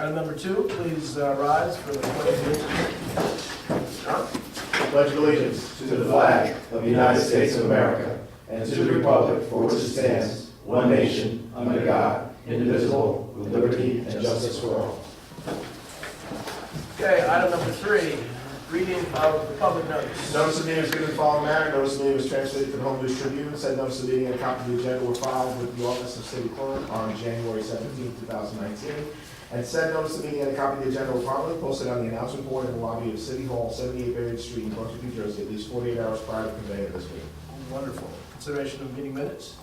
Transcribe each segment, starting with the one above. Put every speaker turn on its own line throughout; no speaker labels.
Item number 2, please rise for the pledge of allegiance. John?
Pledge allegiance to the flag of the United States of America and to the republic for which it stands, one nation, under God, indivisible, with liberty and justice for all.
Okay, item number 3, reading of the public notice.
Notice of meeting is given in the following manner. Notice of meeting was transmitted to the Home News Tribune. Said notice of meeting and a copy of the agenda were filed with the Office of City Clerk on January 17, 2019. And said notice of meeting and a copy of the agenda were promptly posted on the announcement board in the lobby of City Hall, 78 Berry Street in Brunswick, New Jersey, at least 48 hours prior to convening of this meeting.
Wonderful. Consideration of meeting minutes.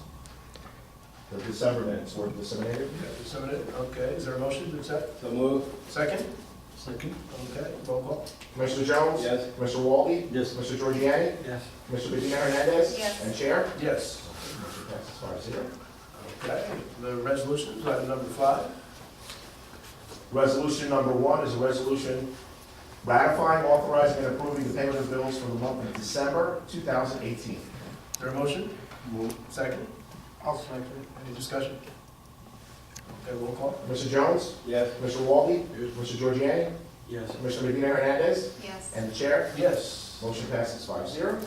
The December minutes were disseminated.
Disseminated. Okay, is there a motion to accept?
So move.
Second?
Second.
Okay, roll call.
Commissioner Jones?
Yes.
Commissioner Walde?
Yes.
Mr. Giorgiani?
Yes.
Mr. Medina Hernandez?
Yes.
And Chair?
Yes.
Motion passes 5-0.
Okay, the resolutions, item number 5.
Resolution number 1 is a resolution ratifying, authorizing, and approving the payment of bills for the month of December 2018.
Is there a motion?
Move.
Second?
I'll second.
Any discussion? Okay, roll call.
Mr. Jones?
Yes.
Mr. Walde?
Yes.
Mr. Giorgiani?
Yes.
Mr. Medina Hernandez?
Yes.
And the Chair?
Yes.
Motion passes 5-0.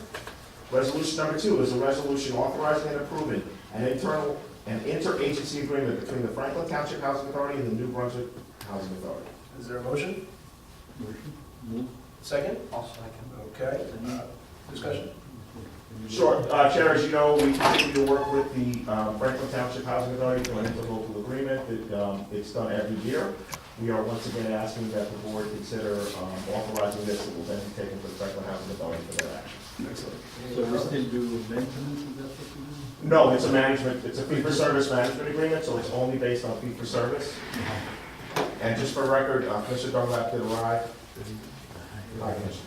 Resolution number 2 is a resolution authorizing and approving an interagency agreement between the Franklin Township Housing Authority and the New Brunswick Housing Authority.
Is there a motion?
Motion. Move.
Second?
I'll second.
Okay, discussion?
Sure. Chair, as you know, we continue to work with the Franklin Township Housing Authority through an interlocal agreement that it's done every year. We are once again asking that the board consider authorizing this. It will then be taken to the Franklin Housing Authority for their action.
Excellent.
So we still do maintenance, is that what we do?
No, it's a fee-for-service management agreement, so it's only based on fee-for-service. And just for record, Commissioner Dunlap did arrive. Hi, Commissioner.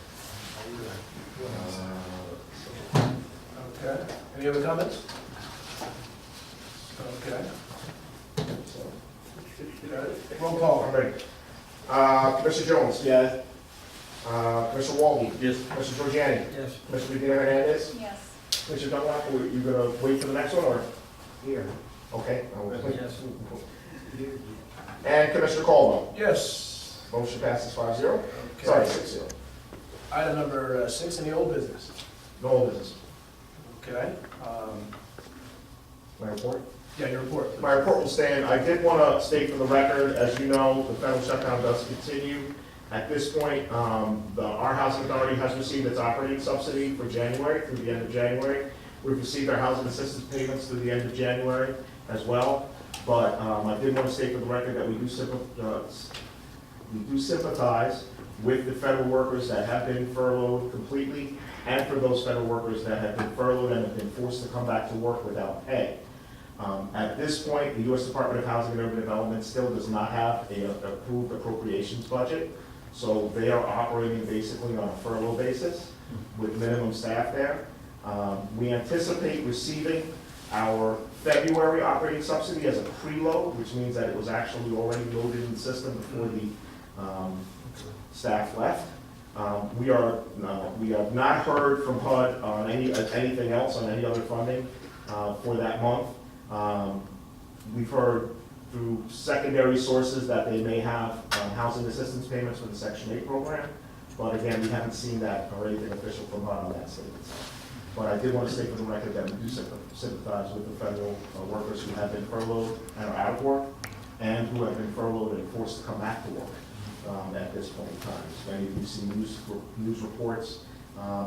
Okay, any other comments? Okay. Got it. Roll call.
I'm ready. Commissioner Jones?
Yes.
Commissioner Walde?
Yes.
Mr. Giorgiani?
Yes.
Mr. Medina Hernandez?
Yes.
Commissioner Dunlap, are you gonna wait for the next one, or? Here. Okay. I will.
Yes.
And Commissioner Caldwell?
Yes.
Motion passes 5-0.
Okay.
Sorry, 6-0.
Item number 6 in the old business.
No old business.
Okay.
My report?
Yeah, your report.
My report will stand. I did want to state for the record, as you know, the federal shutdown does continue. At this point, our housing authority has received its operating subsidy for January, through the end of January. We've received our housing assistance payments through the end of January as well. But I did want to state for the record that we do sympathize with the federal workers that have been furloughed completely, and for those federal workers that have been furloughed and have been forced to come back to work without pay. At this point, the U.S. Department of Housing and Urban Development still does not have an approved appropriations budget, so they are operating basically on a furlough basis with minimum staff there. We anticipate receiving our February operating subsidy as a preload, which means that it was actually already loaded in the system before the staff left. We have not heard from HUD on anything else, on any other funding for that month. We've heard through secondary sources that they may have housing assistance payments for the Section 8 program, but again, we haven't seen that or anything official from HUD on that statement. But I did want to state for the record that we do sympathize with the federal workers who have been furloughed and are out of work, and who have been furloughed and forced to come back to work at this point in time. As many of you see news reports.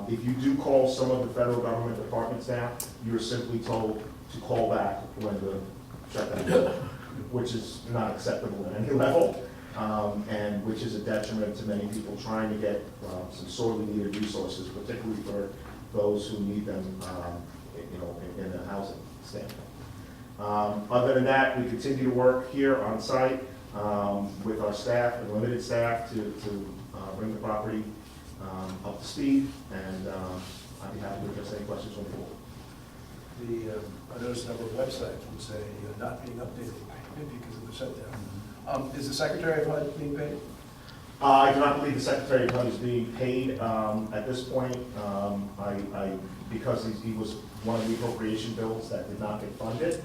If you do call some of the federal government departments now, you're simply told to call back when the shutdown is over, which is not acceptable at any level, and which is a detriment to many people trying to get some sorely needed resources, particularly for those who need them, in a housing standpoint. Other than that, we continue to work here on site with our staff and limited staff to bring the property up to speed, and I'd be happy to address any questions from the board.
I noticed on our website would say not being updated because of the shutdown. Is the Secretary of HUD being paid?
I do not believe the Secretary of HUD is being paid at this point. Because he was one of the appropriation bills that did not get funded.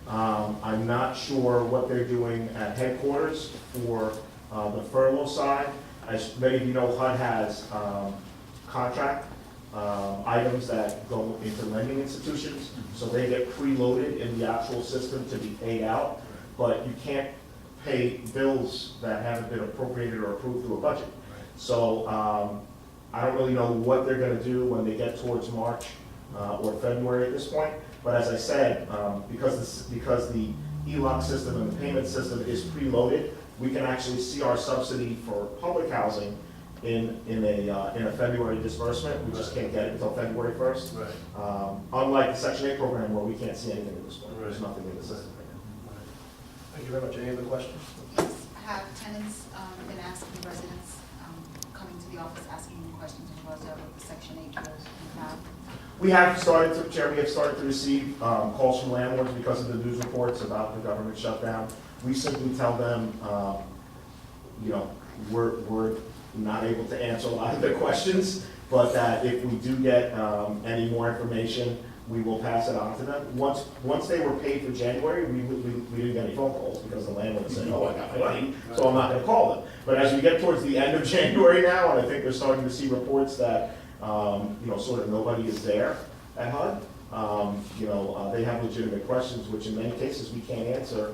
I'm not sure what they're doing at headquarters for the furlough side. As many of you know, HUD has contract items that go into lending institutions, so they get preloaded in the actual system to be paid out, but you can't pay bills that haven't been appropriated or approved through a budget. So I don't really know what they're gonna do when they get towards March or February at this point, but as I said, because the ELOC system and the payment system is preloaded, we can actually see our subsidy for public housing in a February disbursement. We just can't get it until February 1st.
Right.
Unlike the Section 8 program where we can't see anything at this point. There's
Right.
nothing in the system.
Thank you very much. Any other questions?
Yes, have tenants been asking residents coming to the office asking questions as well as the Section 8 bills you have?
We have started to, Chair, we have started to receive calls from landlords because of the news reports about the government shutdown. We simply tell them, we're not able to answer a lot of their questions, but that if we do get any more information, we will pass it on to them. Once they were paid for January, we didn't get any phone calls because the landlord said, oh, I got my money, so I'm not gonna call them. But as we get towards the end of January now, and I think they're starting to see reports that, sort of nobody is there at HUD, they have legitimate questions, which in many cases we can't answer,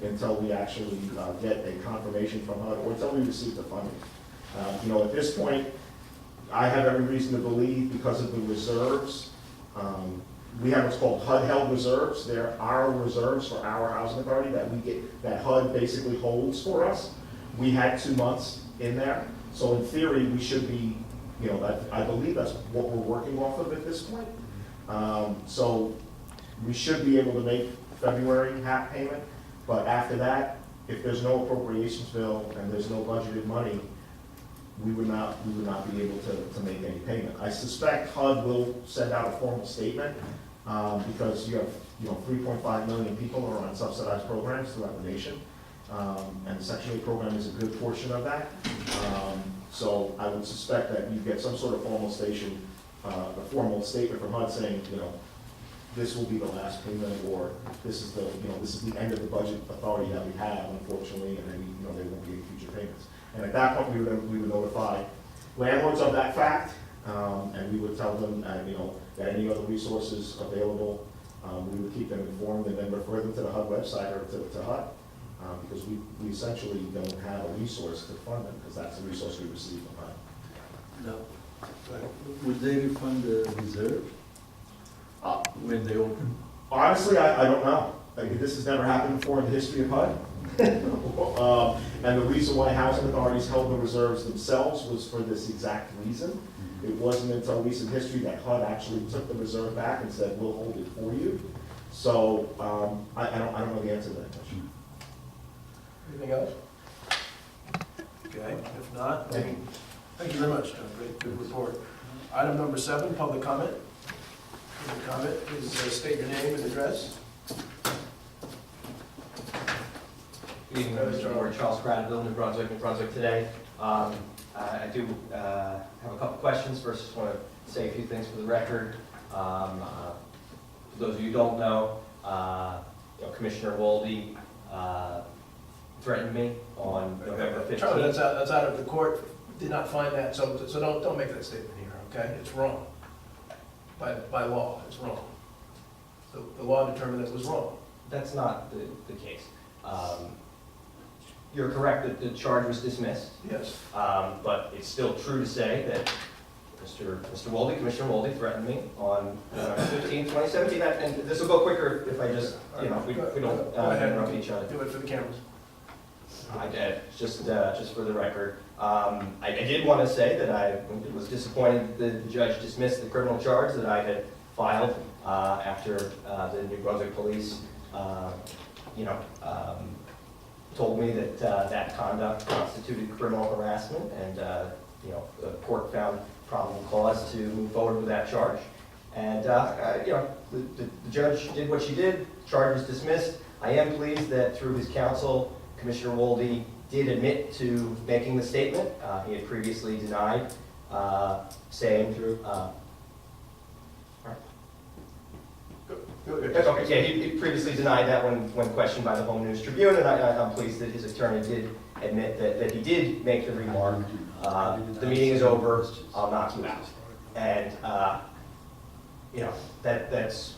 until we actually get a confirmation from HUD or until we receive the funding. At this point, I have every reason to believe because of the reserves, we have what's called HUD-held reserves. They're our reserves for our housing authority that HUD basically holds for us. We had 2 months in there, so in theory, we should be, I believe that's what we're working off of at this point. So we should be able to make February half payment, but after that, if there's no appropriations bill and there's no budgeted money, we would not be able to make any payment. I suspect HUD will send out a formal statement, because you have, 3.5 million people are on subsidized programs throughout the nation, and the Section 8 program is a good portion of that. So I would suspect that you get some sort of formal statement from HUD saying, this will be the last payment, or this is the end of the budget authority that we have, unfortunately, and then, there won't be any future payments. And at that point, we would notify landlords of that fact, and we would tell them, that any other resources available, we would keep them informed and then refer them to the HUD website or to HUD, because we essentially don't have a resource to fund them, because that's the resource we receive from HUD.
No. Go ahead.
Would they refund the reserve when they open?
Honestly, I don't know. This has never happened before in the history of HUD. And the reason why housing authorities held the reserves themselves was for this exact reason. It wasn't until recent history that HUD actually took the reserve back and said, we'll hold it for you. So I don't know the answer to that question.
Anything else? Okay, if not, thank you very much, John. Great, good report. Item number 7, public comment. Public comment, please state your name and address.
Good evening, members of the board. Charles Gradville, New Brunswick today. I do have a couple questions. First, just want to say a few things for the record. For those of you who don't know, Commissioner Wolde threatened me on November 15th.
Charlie, that's out of the court. Did not find that, so don't make that statement here, okay? It's wrong. By law, it's wrong. The law determined that it was wrong.
That's not the case. You're correct that the charge was dismissed.
Yes.
But it's still true to say that Mr. Wolde, Commissioner Wolde, threatened me on November 15, 2017. And this will go quicker if I just, we don't
Go ahead.
interrupt each other.
Do it for the cameras.
I did, just for the record. I did want to say that I was disappointed that the judge dismissed the criminal charge that I had filed after the New Brunswick police, told me that that conduct constituted criminal harassment, and the court found probable cause to move forward with that charge. And the judge did what she did. Charge was dismissed. I am pleased that through his counsel, Commissioner Wolde did admit to making the statement. He had previously denied saying through. That's okay, yeah, he previously denied that when questioned by the Home News Tribune, and I'm pleased that his attorney did admit that he did make the remark, the meeting is over, I'll knock you out. And, that's,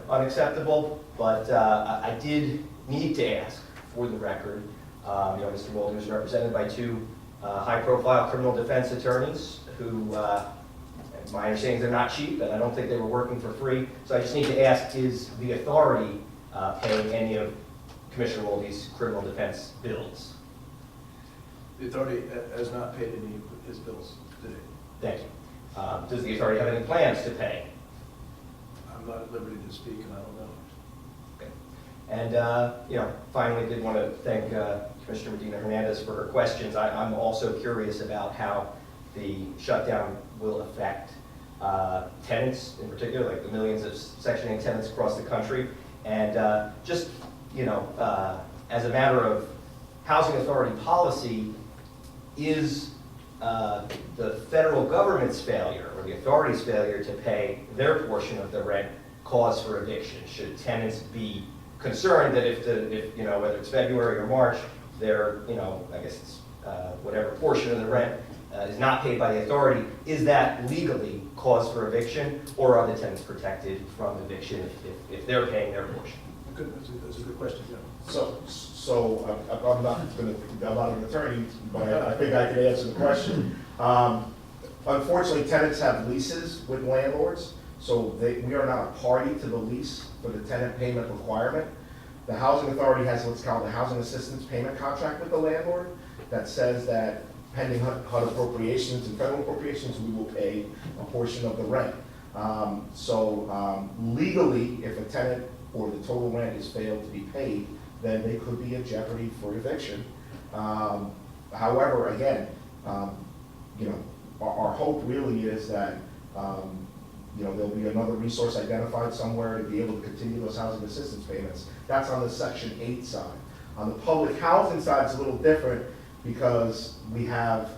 unacceptable, but I did need to ask for the record. Mr. Walden is represented by two high-profile criminal defense attorneys who, my understanding is they're not cheap, and I don't think they were working for free. So I just need to ask, is the authority paying any of Commissioner Walden's criminal defense bills?
The authority has not paid any of his bills today.
Thank you. Does the authority have any plans to pay?
I'm not at liberty to speak, and I don't know.
Okay. And, finally, did want to thank Commissioner Medina Hernandez for her questions. I'm also curious about how the shutdown will affect tenants in particular, like the millions of Section 8 tenants across the country. And as a matter of housing authority policy, is the federal government's failure or the authority's failure to pay their portion of the rent cause for eviction? Should tenants be concerned that if whether it's February or March, their, I guess it's whatever portion of the rent is not paid by the authority, is that legally cause for eviction, or are the tenants protected from eviction if they're paying their portion?
Good, that's a good question, yeah.
So I'm not an attorney, but I think I can answer the question. Unfortunately, tenants have leases with landlords, so we are not a party to the lease for the tenant payment requirement. The housing authority has what's called a housing assistance payment contract with the landlord that says that pending HUD appropriations and federal appropriations, we will pay a portion of the rent. Legally, if a tenant or the total rent is failed to be paid, then they could be in jeopardy for eviction. However, again, our hope really is that there'll be another resource identified somewhere to be able to continue those housing assistance payments. That's on the Section 8 side. On the public housing side, it's a little different because we have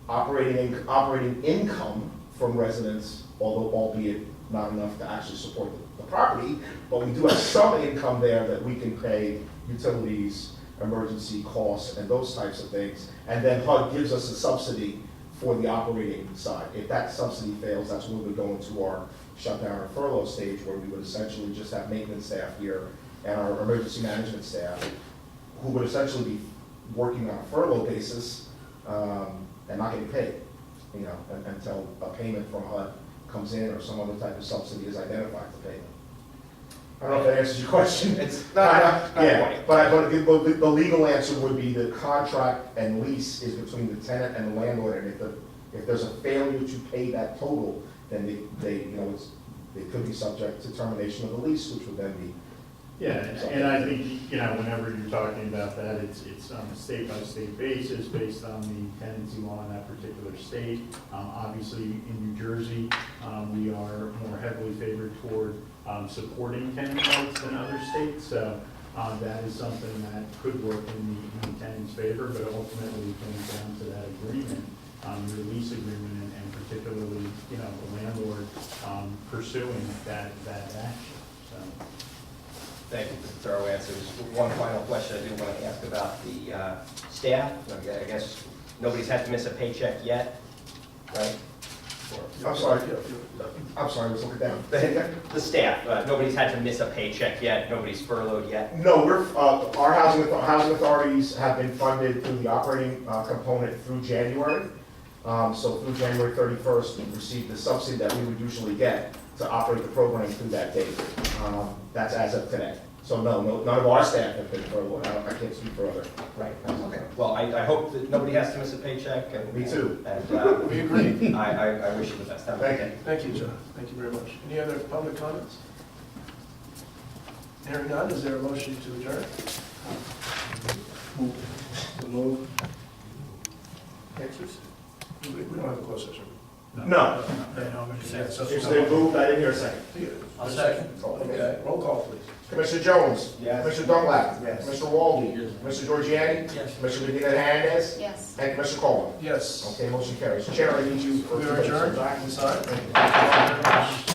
operating income from residents, although albeit not enough to actually support the property, but we do have some income there that we can pay utilities, emergency costs, and those types of things. And then HUD gives us a subsidy for the operating side. If that subsidy fails, that's when we would go into our shutdown or furlough stage, where we would essentially just have maintenance staff here and our emergency management staff, who would essentially be working on a furlough basis and not getting paid, until a payment from HUD comes in or some other type of subsidy is identified to pay them. I don't know if that answers your question.
It's not
Yeah, but the legal answer would be the contract and lease is between the tenant and the landlord, and if there's a failure to pay that total, then they could be subject to termination of the lease, which would then be.
Yeah, and I think, whenever you're talking about that, it's on a state-by-state basis, based on the tenancy law in that particular state. Obviously, in New Jersey, we are more heavily favored toward supporting tenant rights than other states, so that is something that could work in the tenant's favor, but ultimately it comes down to that agreement, your lease agreement, and particularly, the landlord pursuing that action, so.
Thank you for the thorough answers. One final question I do want to ask about the staff. I guess nobody's had to miss a paycheck yet, right?
I'm sorry, let's look it down.
The staff, nobody's had to miss a paycheck yet, nobody's furloughed yet?
No, our housing authorities have been funded through the operating component through January. So through January 31st, we received the subsidy that we would usually get to operate the program through that date. That's as of today. So no, none of our staff have been furloughed. I can't speak for other.
Right, okay. Well, I hope that nobody has to miss a paycheck. And
Me too.
And
We agree.
I wish you the best.
Thank you.
Thank you, John. Thank you very much. Any other public comments? Hearing none, is there a motion to adjourn?
Move.
Answers? We don't have a closed session.
No.
Yeah, so-
If they moved, I didn't hear a second.
I'll second. Okay, roll call, please.
Commissioner Jones?
Yes.
Commissioner Dunlap?
Yes.
Commissioner Walde?
Yes.
Commissioner Giorgiani?
Yes.
Commissioner Medina Hernandez?
Yes.
And Commissioner Coleman?
Yes.
Okay, motion carries. Chair, I need you for.
We are adjourned. Inside.
Thank you.
Thank you very much.